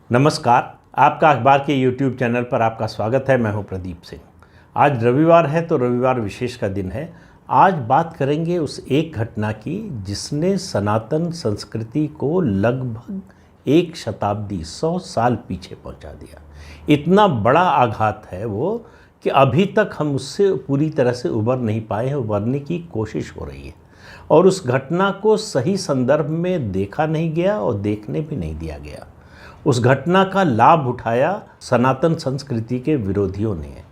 नमस्कार। आपका अखबार के YouTube चैनल पर आपका स्वागत है। मैं हूं प्रदीप सिंह। आज रविवार है तो रविवार विशेष का दिन है। आज बात करेंगे उस एक घटना की जिसने सनातन संस्कृति को लगभग एक शताब्दी 100 साल पीछे पहुंचा दिया। इतना बड़ा आघात है वो कि अभी तक हम उससे पूरी तरह से उबर नहीं पाए हैं। उबरने की कोशिश हो रही है और उस घटना को सही संदर्भ में देखा नहीं गया और देखने भी नहीं दिया गया। उस घटना का लाभ उठाया सनातन संस्कृति के विरोधियों ने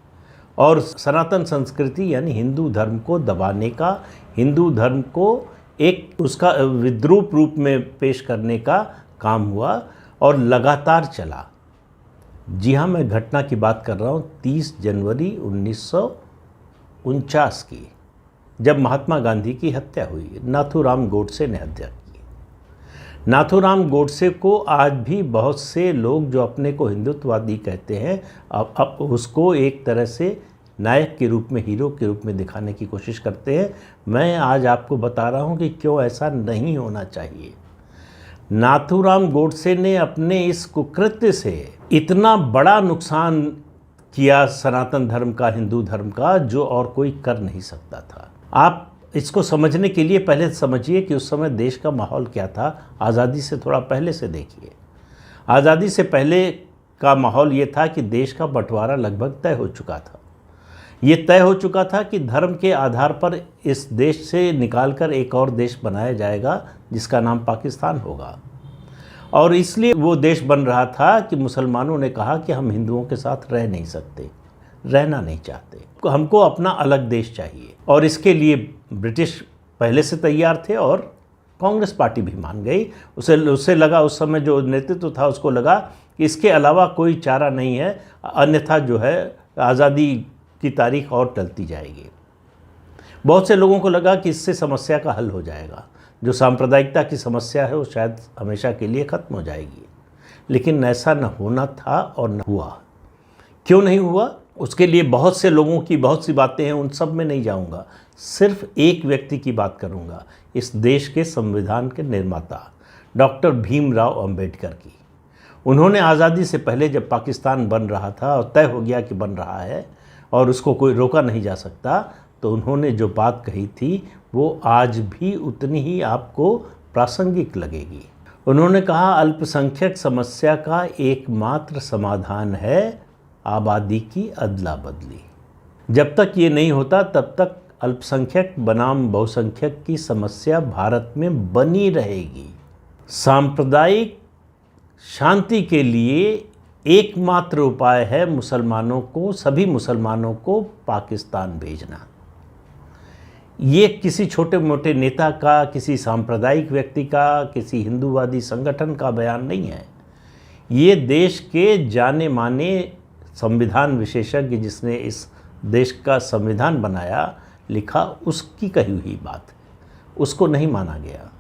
और सनातन संस्कृति यानी हिंदू धर्म को दबाने का, हिंदू धर्म को एक उसका विद्रूप रूप में पेश करने का काम हुआ और लगातार चला। जी हाँ, मैं घटना की बात कर रहा हूँ 30 जनवरी 1949 की, जब महात्मा गांधी की हत्या हुई। नाथूराम गोडसे ने हत्या की। नाथूराम गोडसे को आज भी बहुत से लोग जो अपने को हिंदुत्ववादी कहते हैं अब उसको एक तरह से नायक के रूप में, हीरो के रूप में दिखाने की कोशिश करते हैं। मैं आज आपको बता रहा हूं कि क्यों ऐसा नहीं होना चाहिए। नाथूराम गोडसे ने अपने इस कुकृत्य से इतना बड़ा नुकसान किया सनातन धर्म का, हिंदू धर्म का, जो और कोई कर नहीं सकता था। आप इसको समझने के लिए पहले समझिए कि उस समय देश का माहौल क्या था। आज़ादी से थोड़ा पहले से देखिए। आज़ादी से पहले का माहौल ये था कि देश का बंटवारा लगभग तय हो चुका था। ये तय हो चुका था कि धर्म के आधार पर इस देश से निकालकर एक और देश बनाया जाएगा जिसका नाम पाकिस्तान होगा। और इसलिए वो देश बन रहा था कि मुसलमानों ने कहा कि हम हिंदुओं के साथ रह नहीं सकते, रहना नहीं चाहते, हमको अपना अलग देश चाहिए। और इसके लिए ब्रिटिश पहले से तैयार थे और कांग्रेस पार्टी भी मान गई। उससे लगा, उस समय जो नेतृत्व था उसको लगा कि इसके अलावा कोई चारा नहीं है, अन्यथा जो है आज़ादी की तारीख और टलती जाएगी। बहुत से लोगों को लगा कि इससे समस्या का हल हो जाएगा, जो सांप्रदायिकता की समस्या है वो शायद हमेशा के लिए ख़त्म हो जाएगी। लेकिन ऐसा न होना था और न हुआ। क्यों नहीं हुआ, उसके लिए बहुत से लोगों की बहुत सी बातें हैं, उन सब में नहीं जाऊंगा। सिर्फ एक व्यक्ति की बात करूंगा, इस देश के संविधान के निर्माता डॉक्टर भीमराव अंबेडकर की। उन्होंने आज़ादी से पहले जब पाकिस्तान बन रहा था और तय हो गया कि बन रहा है और उसको कोई रोका नहीं जा सकता, तो उन्होंने जो बात कही थी वो आज भी उतनी ही आपको प्रासंगिक लगेगी। उन्होंने कहा, अल्पसंख्यक समस्या का एकमात्र समाधान है आबादी की अदला बदली। जब तक ये नहीं होता तब तक अल्पसंख्यक बनाम बहुसंख्यक की समस्या भारत में बनी रहेगी। सांप्रदायिक शांति के लिए एकमात्र उपाय है मुसलमानों को, सभी मुसलमानों को पाकिस्तान भेजना। ये किसी छोटे मोटे नेता का, किसी सांप्रदायिक व्यक्ति का, किसी हिंदूवादी संगठन का बयान नहीं है। ये देश के जाने माने संविधान विशेषज्ञ जिसने इस देश का संविधान बनाया, लिखा, उसकी कही हुई बात है। उसको नहीं माना गया।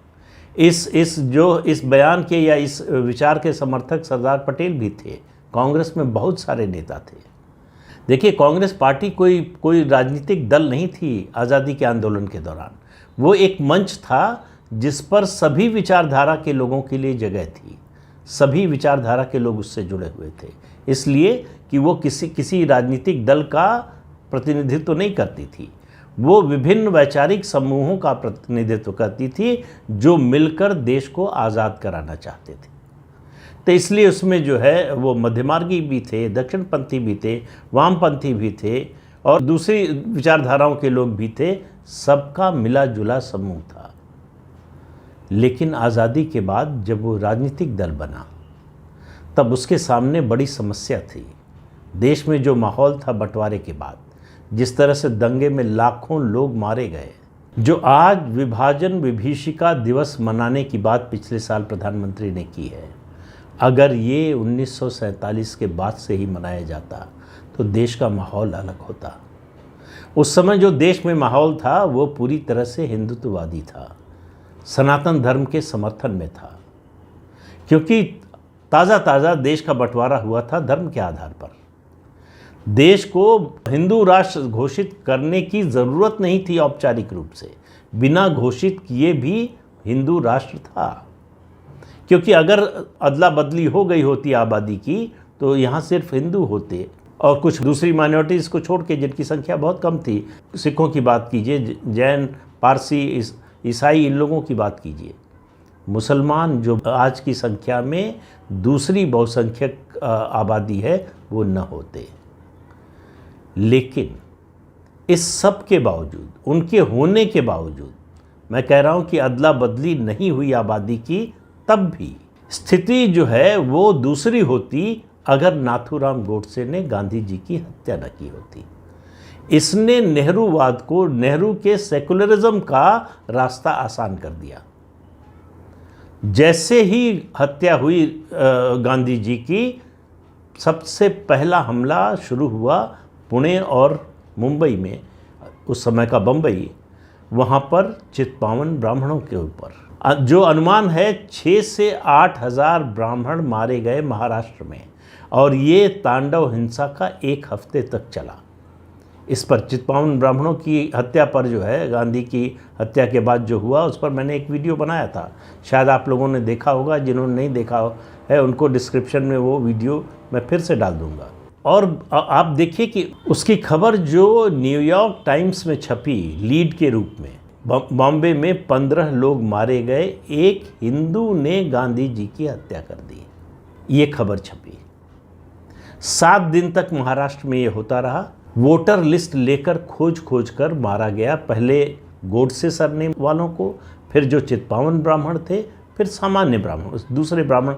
इस बयान के या इस विचार के समर्थक सरदार पटेल भी थे। कांग्रेस में बहुत सारे नेता थे। देखिए, कांग्रेस पार्टी कोई राजनीतिक दल नहीं थी आज़ादी के आंदोलन के दौरान। वो एक मंच था जिस पर सभी विचारधारा के लोगों के लिए जगह थी। सभी विचारधारा के लोग उससे जुड़े हुए थे, इसलिए कि वो किसी राजनीतिक दल का प्रतिनिधित्व नहीं करती थी। वो विभिन्न वैचारिक समूहों का प्रतिनिधित्व करती थी जो मिलकर देश को आज़ाद कराना चाहते थे। तो इसलिए उसमें जो है वो मध्यमार्गी भी थे, दक्षिणपंथी भी थे, वामपंथी भी थे और दूसरी विचारधाराओं के लोग भी थे। सबका मिला जुला समूह था। लेकिन आज़ादी के बाद जब वो राजनीतिक दल बना तब उसके सामने बड़ी समस्या थी। देश में जो माहौल था बंटवारे के बाद, जिस तरह से दंगे में लाखों लोग मारे गए, जो आज विभाजन विभीषिका दिवस मनाने की बात पिछले साल प्रधानमंत्री ने की है, अगर ये 1947 के बाद से ही मनाया जाता तो देश का माहौल अलग होता। उस समय जो देश में माहौल था वो पूरी तरह से हिंदुत्ववादी था, सनातन धर्म के समर्थन में था, क्योंकि ताज़ा देश का बंटवारा हुआ था धर्म के आधार पर। देश को हिंदू राष्ट्र घोषित करने की ज़रूरत नहीं थी औपचारिक रूप से, बिना घोषित किए भी हिंदू राष्ट्र था, क्योंकि अगर अदला बदली हो गई होती आबादी की तो यहाँ सिर्फ हिंदू होते और कुछ दूसरी माइनॉरिटीज़ को छोड़ के जिनकी संख्या बहुत कम थी, सिखों की बात कीजिए, जैन, पारसी, ईसाई, इन लोगों की बात कीजिए, मुसलमान जो आज की संख्या में दूसरी बहुसंख्यक आबादी है वो न होते। लेकिन इस सब के बावजूद, उनके होने के बावजूद, मैं कह रहा हूँ कि अदला बदली नहीं हुई आबादी की, तब भी स्थिति जो है वो दूसरी होती अगर नाथूराम गोडसे ने गांधी जी की हत्या न की होती। इसने नेहरूवाद को, नेहरू के सेकुलरिज्म का रास्ता आसान कर दिया। जैसे ही हत्या हुई गांधी जी की, सबसे पहला हमला शुरू हुआ पुणे और मुंबई में, उस समय का बम्बई, वहाँ पर चित्पावन ब्राह्मणों के ऊपर जो अनुमान है 6 से 8 हज़ार ब्राह्मण मारे गए महाराष्ट्र में, और ये तांडव हिंसा का 1 हफ्ते तक चला। इस पर चित्पावन ब्राह्मणों की हत्या पर जो है, गांधी की हत्या के बाद जो हुआ, उस पर मैंने एक वीडियो बनाया था, शायद आप लोगों ने देखा होगा। जिन्होंने नहीं देखा है उनको डिस्क्रिप्शन में वो वीडियो मैं फिर से डाल दूंगा। और आप देखिए कि उसकी खबर जो न्यूयॉर्क टाइम्स में छपी लीड के रूप में, बॉम्बे में 15 लोग मारे गए, एक हिंदू ने गांधी जी की हत्या कर दी, ये खबर छपी। 7 दिन तक महाराष्ट्र में ये होता रहा। वोटर लिस्ट लेकर खोज कर मारा गया, पहले गोडसे सरनेम वालों को, फिर जो चित्पावन ब्राह्मण थे, फिर सामान्य ब्राह्मण, दूसरे ब्राह्मण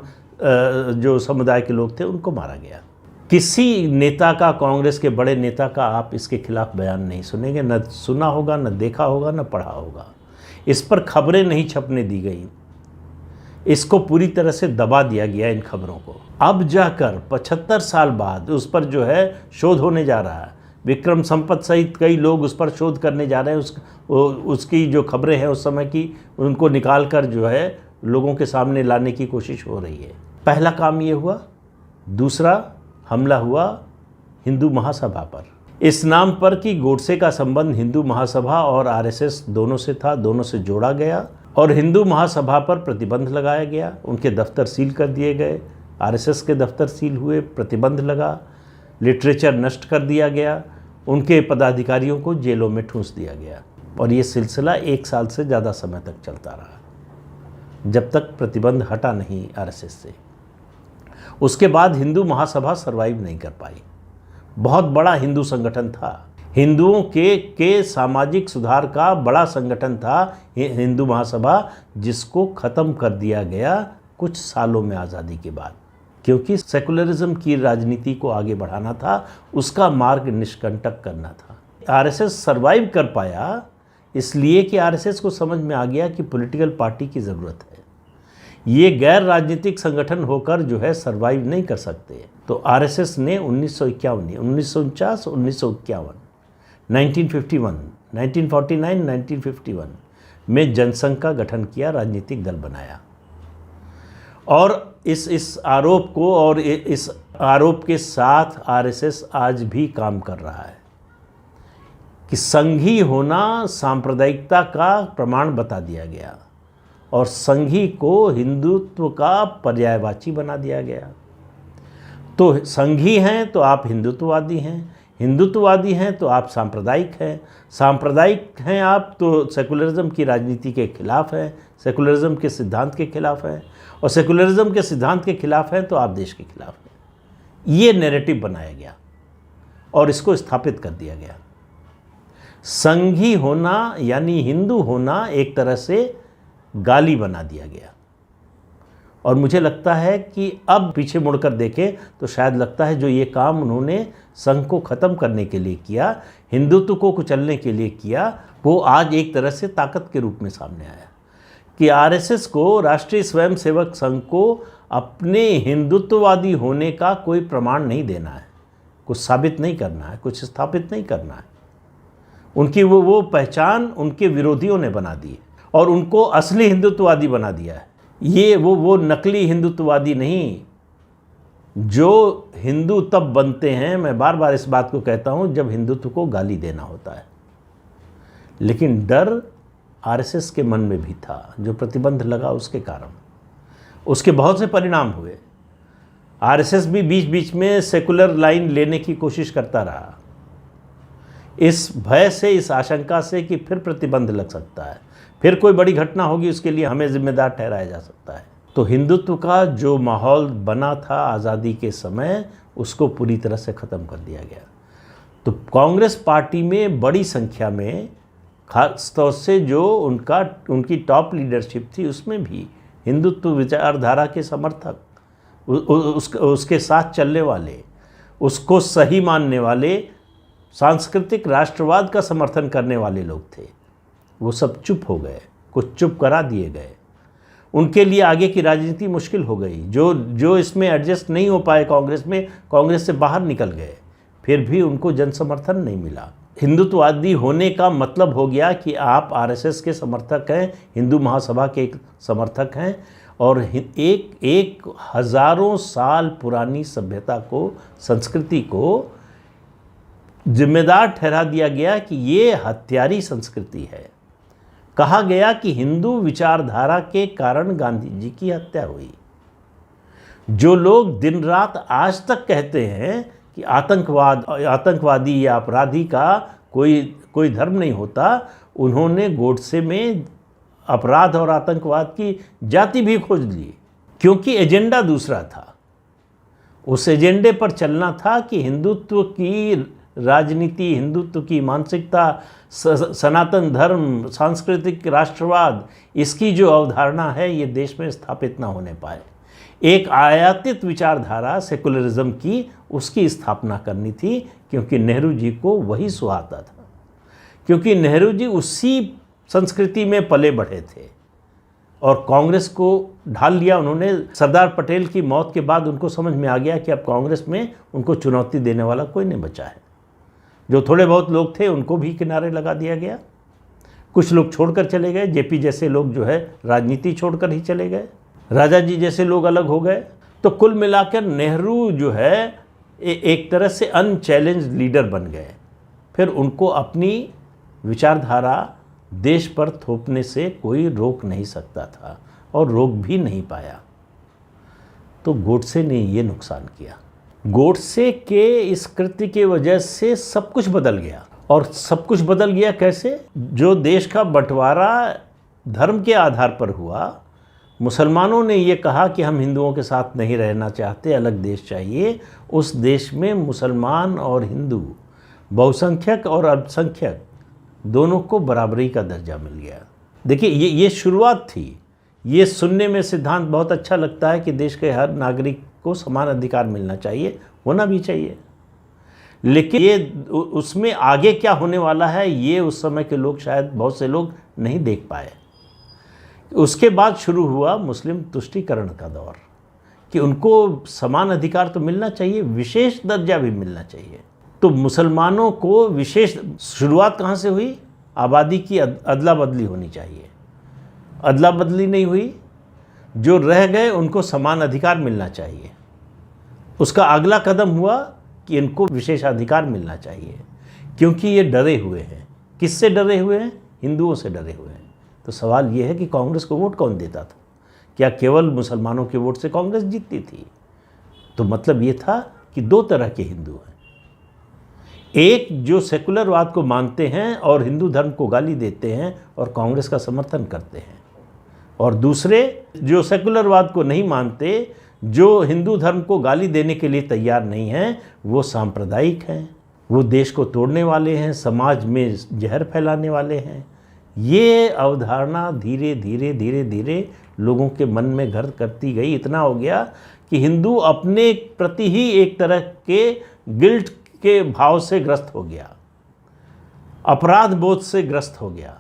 जो समुदाय के लोग थे, उनको मारा गया। किसी नेता का, कांग्रेस के बड़े नेता का आप इसके खिलाफ बयान नहीं सुनेंगे, न सुना होगा, न देखा होगा, न पढ़ा होगा। इस पर खबरें नहीं छपने दी गई, इसको पूरी तरह से दबा दिया गया इन खबरों को। अब जाकर 75 साल बाद उस पर जो है शोध होने जा रहा है। विक्रम संपत सहित कई लोग उस पर शोध करने जा रहे हैं। उसकी जो खबरें हैं उस समय की, उनको निकाल कर जो है लोगों के सामने लाने की कोशिश हो रही है। पहला काम ये हुआ। दूसरा हमला हुआ हिंदू महासभा पर, इस नाम पर कि गोडसे का संबंध हिंदू महासभा और आरएसएस दोनों से था, दोनों से जोड़ा गया और हिंदू महासभा पर प्रतिबंध लगाया गया। उनके दफ्तर सील कर दिए गए, आरएसएस के दफ्तर सील हुए, प्रतिबंध लगा, लिटरेचर नष्ट कर दिया गया, उनके पदाधिकारियों को जेलों में ठूंस दिया गया। और ये सिलसिला 1 साल से ज़्यादा समय तक चलता रहा, जब तक प्रतिबंध हटा नहीं आरएसएस से। उसके बाद हिंदू महासभा सरवाइव नहीं कर पाई। बहुत बड़ा हिंदू संगठन था, हिंदुओं के सामाजिक सुधार का बड़ा संगठन था हिंदू महासभा, जिसको ख़त्म कर दिया गया कुछ सालों में आज़ादी के बाद, क्योंकि सेकुलरिज्म की राजनीति को आगे बढ़ाना था, उसका मार्ग निष्कंटक करना था। आरएसएस सरवाइव कर पाया इसलिए कि आरएसएस को समझ में आ गया कि पॉलिटिकल पार्टी की ज़रूरत है। ये गैर राजनीतिक संगठन होकर जो है सरवाइव नहीं कर सकते। तो आरएसएस ने 1951, 1949, 1951, 1951, 1949, 1951 में जनसंघ का गठन किया, राजनीतिक दल बनाया। और इस आरोप को, और इस आरोप के साथ आरएसएस आज भी काम कर रहा है कि संघी होना सांप्रदायिकता का प्रमाण बता दिया गया और संघी को हिंदुत्व का पर्यायवाची बना दिया गया। तो संघी हैं तो आप हिंदुत्ववादी हैं, हिंदुत्ववादी हैं तो आप सांप्रदायिक हैं, सांप्रदायिक हैं आप तो सेकुलरिज्म की राजनीति के खिलाफ हैं, सेकुलरिज्म के सिद्धांत के खिलाफ हैं, और सेकुलरिज्म के सिद्धांत के खिलाफ हैं तो आप देश के खिलाफ हैं। ये नैरेटिव बनाया गया और इसको स्थापित कर दिया गया। संघी होना यानी हिंदू होना एक तरह से गाली बना दिया गया। और मुझे लगता है कि अब पीछे मुड़कर देखें तो शायद लगता है जो ये काम उन्होंने संघ को ख़त्म करने के लिए किया, हिंदुत्व को कुचलने के लिए किया, वो आज एक तरह से ताकत के रूप में सामने आया कि आरएसएस को, राष्ट्रीय स्वयंसेवक संघ को अपने हिंदुत्ववादी होने का कोई प्रमाण नहीं देना है, कुछ साबित नहीं करना है, कुछ स्थापित नहीं करना है। उनकी वो पहचान उनके विरोधियों ने बना दी और उनको असली हिंदुत्ववादी बना दिया है। ये वो नकली हिंदुत्ववादी नहीं। जो हिंदू तब बनते हैं, मैं बार बार इस बात को कहता हूँ, जब हिंदुत्व को गाली देना होता है। लेकिन डर आरएसएस के मन में भी था, जो प्रतिबंध लगा उसके कारण। उसके बहुत से परिणाम हुए। आरएसएस भी बीच बीच में सेकुलर लाइन लेने की कोशिश करता रहा, इस भय से, इस आशंका से कि फिर प्रतिबंध लग सकता है, फिर कोई बड़ी घटना होगी, उसके लिए हमें जिम्मेदार ठहराया जा सकता है। तो हिंदुत्व का जो माहौल बना था आज़ादी के समय, उसको पूरी तरह से ख़त्म कर दिया गया। तो कांग्रेस पार्टी में बड़ी संख्या में, खास तौर से जो उनकी टॉप लीडरशिप थी, उसमें भी हिंदुत्व विचारधारा के समर्थक, उसके साथ चलने वाले, उसको सही मानने वाले, सांस्कृतिक राष्ट्रवाद का समर्थन करने वाले लोग थे। वो सब चुप हो गए, कुछ चुप करा दिए गए। उनके लिए आगे की राजनीति मुश्किल हो गई। जो इसमें एडजस्ट नहीं हो पाए कांग्रेस से बाहर निकल गए। फिर भी उनको जन समर्थन नहीं मिला। हिंदुत्ववादी होने का मतलब हो गया कि आप आरएसएस के समर्थक हैं, हिंदू महासभा के समर्थक हैं, और एक हज़ारों साल पुरानी सभ्यता को, संस्कृति को जिम्मेदार ठहरा दिया गया कि ये हत्यारी संस्कृति है। कहा गया कि हिंदू विचारधारा के कारण गांधी जी की हत्या हुई। जो लोग दिन रात आज तक कहते हैं कि आतंकवादी या अपराधी का कोई धर्म नहीं होता, उन्होंने गोडसे में अपराध और आतंकवाद की जाति भी खोज ली, क्योंकि एजेंडा दूसरा था। उस एजेंडे पर चलना था कि हिंदुत्व की राजनीति, हिंदुत्व की मानसिकता, सनातन धर्म, सांस्कृतिक राष्ट्रवाद, इसकी जो अवधारणा है, ये देश में स्थापित ना होने पाए। एक आयातित विचारधारा सेकुलरिज्म की, उसकी स्थापना करनी थी, क्योंकि नेहरू जी को वही सुहाता था, क्योंकि नेहरू जी उसी संस्कृति में पले बढ़े थे। और कांग्रेस को ढाल लिया उन्होंने। सरदार पटेल की मौत के बाद उनको समझ में आ गया कि अब कांग्रेस में उनको चुनौती देने वाला कोई नहीं बचा है। जो थोड़े बहुत लोग थे उनको भी किनारे लगा दिया गया। कुछ लोग छोड़कर चले गए, जेपी जैसे लोग जो है राजनीति छोड़कर ही चले गए, राजा जी जैसे लोग अलग हो गए। तो कुल मिलाकर नेहरू जो है एक तरह से अनचैलेंज्ड लीडर बन गए। फिर उनको अपनी विचारधारा देश पर थोपने से कोई रोक नहीं सकता था, और रोक भी नहीं पाया। तो गोडसे ने ये नुकसान किया। गोडसे के इस कृत्य के वजह से सब कुछ बदल गया। और सब कुछ बदल गया कैसे? जो देश का बंटवारा धर्म के आधार पर हुआ, मुसलमानों ने ये कहा कि हम हिंदुओं के साथ नहीं रहना चाहते, अलग देश चाहिए। उस देश में मुसलमान और हिंदू, बहुसंख्यक और अल्पसंख्यक, दोनों को बराबरी का दर्जा मिल गया। देखिए, ये शुरुआत थी। ये सुनने में सिद्धांत बहुत अच्छा लगता है कि देश के हर नागरिक को समान अधिकार मिलना चाहिए, होना भी चाहिए। लेकिन ये उसमें आगे क्या होने वाला है, ये उस समय के लोग, शायद बहुत से लोग नहीं देख पाए। उसके बाद शुरू हुआ मुस्लिम तुष्टीकरण का दौर, कि उनको समान अधिकार तो मिलना चाहिए, विशेष दर्जा भी मिलना चाहिए। तो मुसलमानों को विशेष, शुरुआत कहाँ से हुई? आबादी की अदला बदली होनी चाहिए। अदला बदली नहीं हुई, जो रह गए उनको समान अधिकार मिलना चाहिए। उसका अगला कदम हुआ कि इनको विशेषाधिकार मिलना चाहिए, क्योंकि ये डरे हुए हैं। किससे डरे हुए हैं? हिंदुओं से डरे हुए हैं। तो सवाल ये है कि कांग्रेस को वोट कौन देता था? क्या केवल मुसलमानों के वोट से कांग्रेस जीतती थी? तो मतलब ये था कि दो तरह के हिंदू हैं। एक जो सेकुलरवाद को मानते हैं और हिंदू धर्म को गाली देते हैं और कांग्रेस का समर्थन करते हैं, और दूसरे जो सेकुलरवाद को नहीं मानते, जो हिंदू धर्म को गाली देने के लिए तैयार नहीं हैं, वो सांप्रदायिक हैं, वो देश को तोड़ने वाले हैं, समाज में जहर फैलाने वाले हैं। ये अवधारणा धीरे धीरे धीरे धीरे लोगों के मन में घर करती गई। इतना हो गया कि हिंदू अपने प्रति ही एक तरह के गिल्ट के भाव से ग्रस्त हो गया, अपराध बोध से ग्रस्त हो गया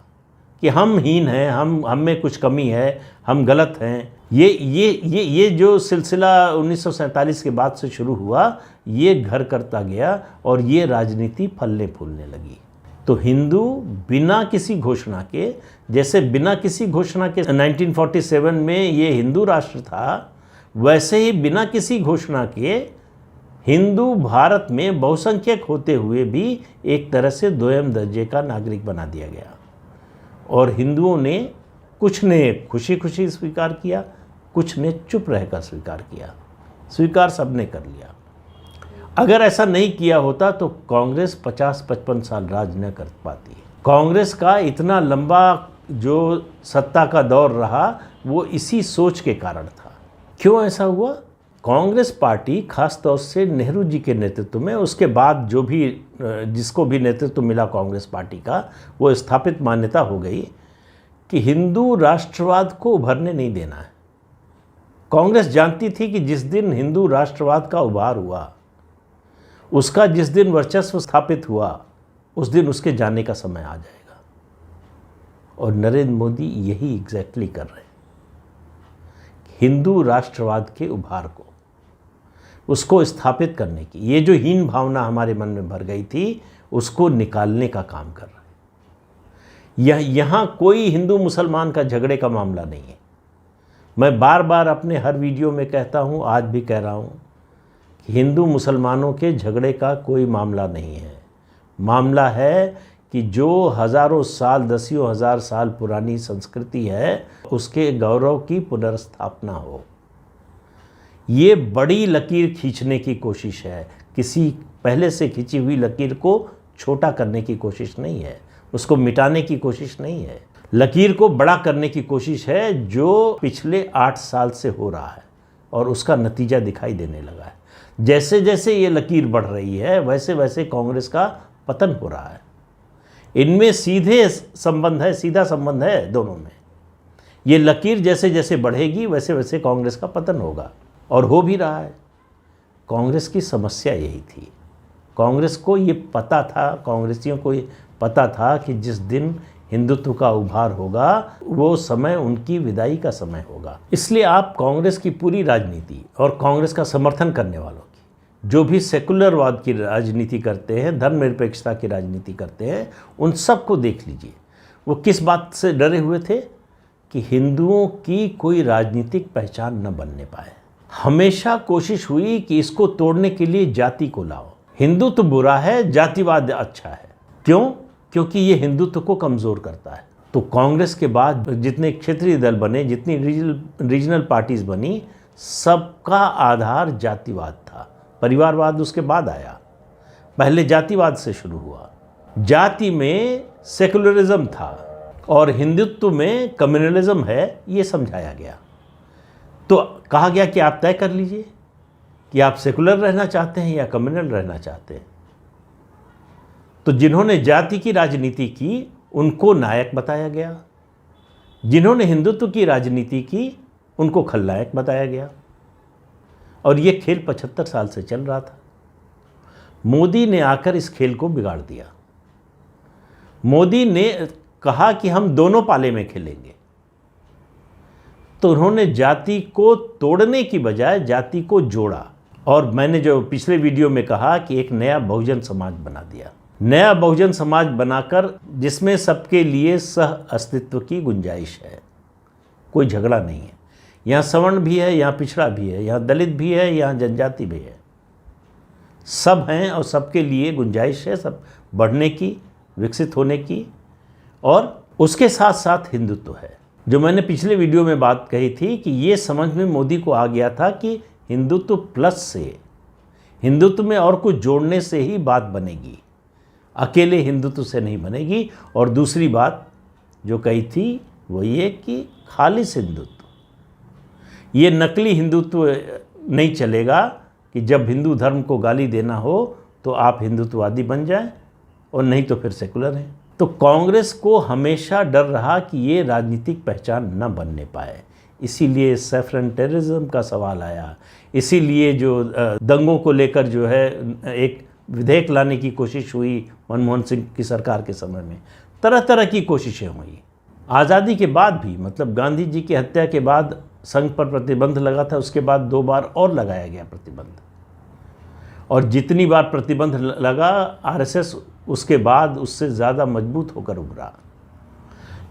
कि हम हीन हैं, हम में कुछ कमी है, हम गलत हैं। ये जो सिलसिला 1947 के बाद से शुरू हुआ, ये घर करता गया और ये राजनीति फलने फूलने लगी। तो हिंदू बिना किसी घोषणा के, जैसे बिना किसी घोषणा के 1947 में ये हिंदू राष्ट्र था, वैसे ही बिना किसी घोषणा के हिंदू भारत में बहुसंख्यक होते हुए भी एक तरह से दोयम दर्जे का नागरिक बना दिया गया। और हिंदुओं ने, कुछ ने खुशी खुशी स्वीकार किया, कुछ ने चुप रहकर स्वीकार किया। स्वीकार सबने कर लिया। अगर ऐसा नहीं किया होता तो कांग्रेस 50-55 साल राज न कर पाती। कांग्रेस का इतना लंबा जो सत्ता का दौर रहा वो इसी सोच के कारण था। क्यों ऐसा हुआ? कांग्रेस पार्टी खास तौर से नेहरू जी के नेतृत्व में, उसके बाद जो भी जिसको भी नेतृत्व मिला कांग्रेस पार्टी का, वो स्थापित मान्यता हो गई कि हिंदू राष्ट्रवाद को उभरने नहीं देना है। कांग्रेस जानती थी कि जिस दिन हिंदू राष्ट्रवाद का उभार हुआ, उसका जिस दिन वर्चस्व स्थापित हुआ, उस दिन उसके जाने का समय आ जाएगा। और नरेंद्र मोदी यही एग्जैक्टली कर रहे हैं। हिंदू राष्ट्रवाद के उभार को, उसको स्थापित करने की, ये जो हीन भावना हमारे मन में भर गई थी, उसको निकालने का काम कर रहे हैं। यहाँ कोई हिंदू मुसलमान का झगड़े का मामला नहीं है। मैं बार बार अपने हर वीडियो में कहता हूँ, आज भी कह रहा हूँ कि हिंदू मुसलमानों के झगड़े का कोई मामला नहीं है। मामला है कि जो हज़ारों साल, दसियों हज़ार साल पुरानी संस्कृति है, उसके गौरव की पुनर्स्थापना हो। ये बड़ी लकीर खींचने की कोशिश है, किसी पहले से खींची हुई लकीर को छोटा करने की कोशिश नहीं है, उसको मिटाने की कोशिश नहीं है। लकीर को बड़ा करने की कोशिश है, जो पिछले 8 साल से हो रहा है और उसका नतीजा दिखाई देने लगा है। जैसे जैसे ये लकीर बढ़ रही है, वैसे वैसे कांग्रेस का पतन हो रहा है। इनमें सीधा संबंध है दोनों में। ये लकीर जैसे जैसे बढ़ेगी, वैसे वैसे कांग्रेस का पतन होगा, और हो भी रहा है। कांग्रेस की समस्या यही थी। कांग्रेस को ये पता था, कांग्रेसियों को ये पता था कि जिस दिन हिंदुत्व का उभार होगा, वो समय उनकी विदाई का समय होगा। इसलिए आप कांग्रेस की पूरी राजनीति और कांग्रेस का समर्थन करने वालों की, जो भी सेकुलरवाद की राजनीति करते हैं, धर्मनिरपेक्षता की राजनीति करते हैं, उन सबको देख लीजिए। वो किस बात से डरे हुए थे कि हिंदुओं की कोई राजनीतिक पहचान न बनने पाए। हमेशा कोशिश हुई कि इसको तोड़ने के लिए जाति को लाओ। हिंदुत्व बुरा है, जातिवाद अच्छा है। क्यों? क्योंकि ये हिंदुत्व को कमज़ोर करता है। तो कांग्रेस के बाद जितने क्षेत्रीय दल बने, जितनी रीजनल पार्टीज बनी, सबका आधार जातिवाद था। परिवारवाद उसके बाद आया, पहले जातिवाद से शुरू हुआ। जाति में सेकुलरिज्म था और हिंदुत्व में कम्युनलिज्म है, ये समझाया गया। तो कहा गया कि आप तय कर लीजिए कि आप सेकुलर रहना चाहते हैं या कम्युनल रहना चाहते हैं। तो जिन्होंने जाति की राजनीति की, उनको नायक बताया गया। जिन्होंने हिंदुत्व की राजनीति की, उनको खलनायक बताया गया। और ये खेल 75 साल से चल रहा था। मोदी ने आकर इस खेल को बिगाड़ दिया। मोदी ने कहा कि हम दोनों पाले में खेलेंगे। तो उन्होंने जाति को तोड़ने की बजाय जाति को जोड़ा, और मैंने जो पिछले वीडियो में कहा कि एक नया बहुजन समाज बना दिया। नया बहुजन समाज बनाकर जिसमें सबके लिए सह अस्तित्व की गुंजाइश है, कोई झगड़ा नहीं है। यहाँ सवर्ण भी है, यहाँ पिछड़ा भी है, यहाँ दलित भी है, यहाँ जनजाति भी है, सब हैं और सबके लिए गुंजाइश है, सब बढ़ने की, विकसित होने की। और उसके साथ साथ हिंदुत्व है। जो मैंने पिछले वीडियो में बात कही थी कि ये समझ में मोदी को आ गया था कि हिंदुत्व प्लस से, हिंदुत्व में और कुछ जोड़ने से ही बात बनेगी, अकेले हिंदुत्व से नहीं बनेगी। और दूसरी बात जो कही थी वो ये कि खालिस हिंदुत्व, ये नकली हिंदुत्व नहीं चलेगा कि जब हिंदू धर्म को गाली देना हो तो आप हिंदुत्ववादी बन जाएं और नहीं तो फिर सेकुलर हैं। तो कांग्रेस को हमेशा डर रहा कि ये राजनीतिक पहचान न बनने पाए, इसीलिए सैफरन टेररिज्म का सवाल आया। इसीलिए जो दंगों को लेकर जो है एक विधेयक लाने की कोशिश हुई मनमोहन सिंह की सरकार के समय में, तरह तरह की कोशिशें हुई। आज़ादी के बाद भी, मतलब गांधी जी की हत्या के बाद संघ पर प्रतिबंध लगा था, उसके बाद 2 बार और लगाया गया प्रतिबंध। और जितनी बार प्रतिबंध लगा, आरएसएस उसके बाद उससे ज़्यादा मजबूत होकर उभरा।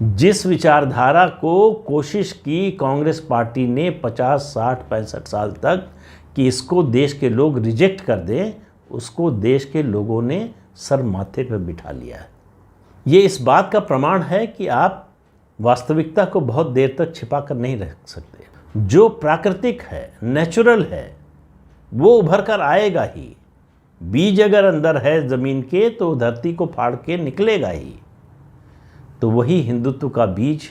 जिस विचारधारा को कोशिश की कांग्रेस पार्टी ने 50, 60, 65 साल तक कि इसको देश के लोग रिजेक्ट कर दें, उसको देश के लोगों ने सर माथे पर बिठा लिया है। ये इस बात का प्रमाण है कि आप वास्तविकता को बहुत देर तक छिपा कर नहीं रख सकते। जो प्राकृतिक है, नेचुरल है, वो उभर कर आएगा ही। बीज अगर अंदर है ज़मीन के तो धरती को फाड़ के निकलेगा ही। तो वही हिंदुत्व का बीज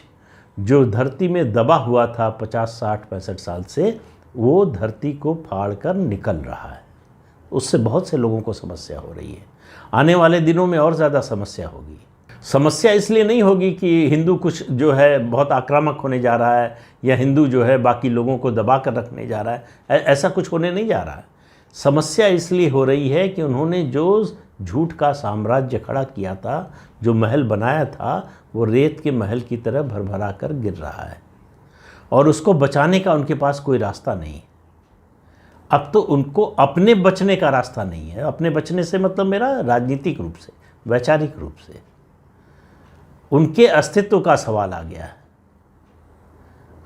जो धरती में दबा हुआ था 50, 60, 65 साल से, वो धरती को फाड़ कर निकल रहा है। उससे बहुत से लोगों को समस्या हो रही है। आने वाले दिनों में और ज़्यादा समस्या होगी। समस्या इसलिए नहीं होगी कि हिंदू कुछ जो है बहुत आक्रामक होने जा रहा है या हिंदू जो है बाकी लोगों को दबा कर रखने जा रहा है, ऐसा कुछ होने नहीं जा रहा है। समस्या इसलिए हो रही है कि उन्होंने जो झूठ का साम्राज्य खड़ा किया था, जो महल बनाया था, वो रेत के महल की तरह भरभरा कर गिर रहा है और उसको बचाने का उनके पास कोई रास्ता नहीं। अब तो उनको अपने बचने का रास्ता नहीं है। अपने बचने से मतलब मेरा राजनीतिक रूप से, वैचारिक रूप से उनके अस्तित्व का सवाल आ गया है।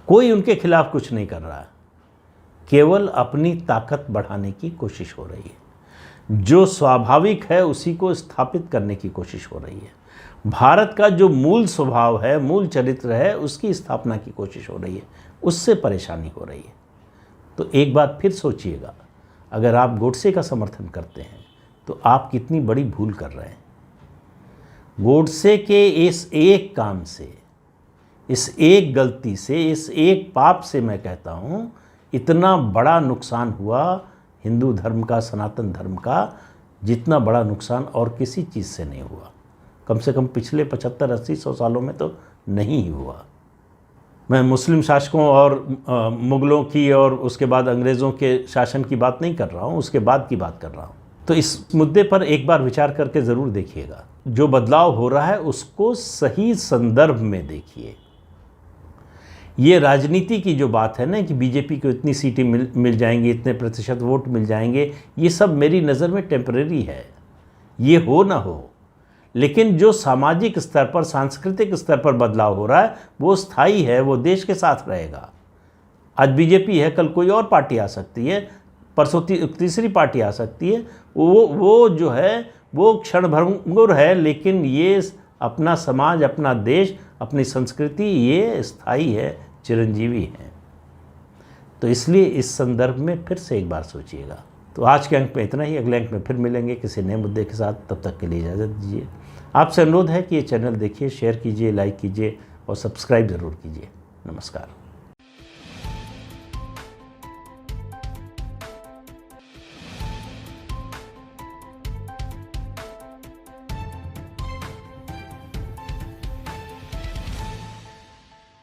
कोई उनके खिलाफ कुछ नहीं कर रहा, केवल अपनी ताकत बढ़ाने की कोशिश हो रही है। जो स्वाभाविक है उसी को स्थापित करने की कोशिश हो रही है। भारत का जो मूल स्वभाव है, मूल चरित्र है, उसकी स्थापना की कोशिश हो रही है। उससे परेशानी हो रही है। तो एक बात फिर सोचिएगा, अगर आप गोडसे का समर्थन करते हैं तो आप कितनी बड़ी भूल कर रहे हैं। गोडसे के इस एक काम से, इस एक गलती से, इस एक पाप से मैं कहता हूँ इतना बड़ा नुकसान हुआ हिंदू धर्म का, सनातन धर्म का, जितना बड़ा नुकसान और किसी चीज़ से नहीं हुआ। कम से कम पिछले 75, 80, 100 सालों में तो नहीं ही हुआ। मैं मुस्लिम शासकों और मुग़लों की और उसके बाद अंग्रेज़ों के शासन की बात नहीं कर रहा हूँ, उसके बाद की बात कर रहा हूँ। तो इस मुद्दे पर एक बार विचार करके ज़रूर देखिएगा। जो बदलाव हो रहा है उसको सही संदर्भ में देखिए। ये राजनीति की जो बात है ना कि बीजेपी को इतनी सीटें मिल जाएंगी, इतने प्रतिशत वोट मिल जाएंगे, ये सब मेरी नज़र में टेम्परेरी है। ये हो ना हो, लेकिन जो सामाजिक स्तर पर, सांस्कृतिक स्तर पर बदलाव हो रहा है वो स्थायी है, वो देश के साथ रहेगा। आज बीजेपी है, कल कोई और पार्टी आ सकती है, परसों तीसरी पार्टी आ सकती है। वो जो है वो क्षणभंगुर है, लेकिन ये अपना समाज, अपना देश, अपनी संस्कृति ये स्थायी है, चिरंजीवी है। तो इसलिए इस संदर्भ में फिर से एक बार सोचिएगा। तो आज के अंक में इतना ही। अगले अंक में फिर मिलेंगे किसी नए मुद्दे के साथ। तब तक के लिए इजाज़त दीजिए। आपसे अनुरोध है कि ये चैनल देखिए, शेयर कीजिए, लाइक कीजिए और सब्सक्राइब ज़रूर कीजिए। नमस्कार।